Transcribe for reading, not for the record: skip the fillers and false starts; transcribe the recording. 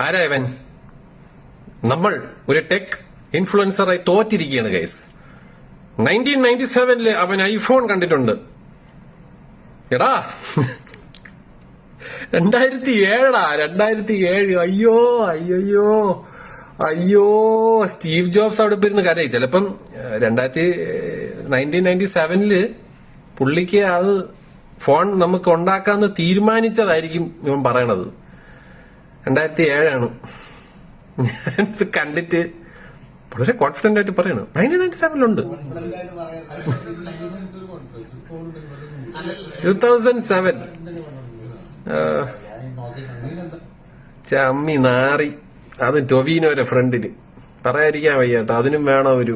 ആരാ ഇവൻ? നമ്മൾ ഒരു ടെക് ഇൻഫ്ലുവൻസറായി തോറ്റിരിക്കുകയാണ് ഗൈസ്. 1997 അവൻ ഐഫോൺ കണ്ടിട്ടുണ്ട്. എടാ 2007 അയ്യോ സ്റ്റീവ് ജോബ്സ് അവിടെ പോയിരുന്ന് കരയി. ചിലപ്പം 1997 പുള്ളിക്ക് അത് ഫോൺ നമുക്ക് ഉണ്ടാക്കാന്ന് തീരുമാനിച്ചതായിരിക്കും ഇവൻ പറയണത്. 2007 ഞാനിത് കണ്ടിട്ട് വളരെ കോൺഫിഡന്റ് ആയിട്ട് പറയണം. 1997 2007 ചമ്മി നാറി. അത് ടൊവീനോരെ ഫ്രണ്ടില് പറയാതിരിക്കാൻ വയ്യാട്ടോ. അതിനും വേണം ഒരു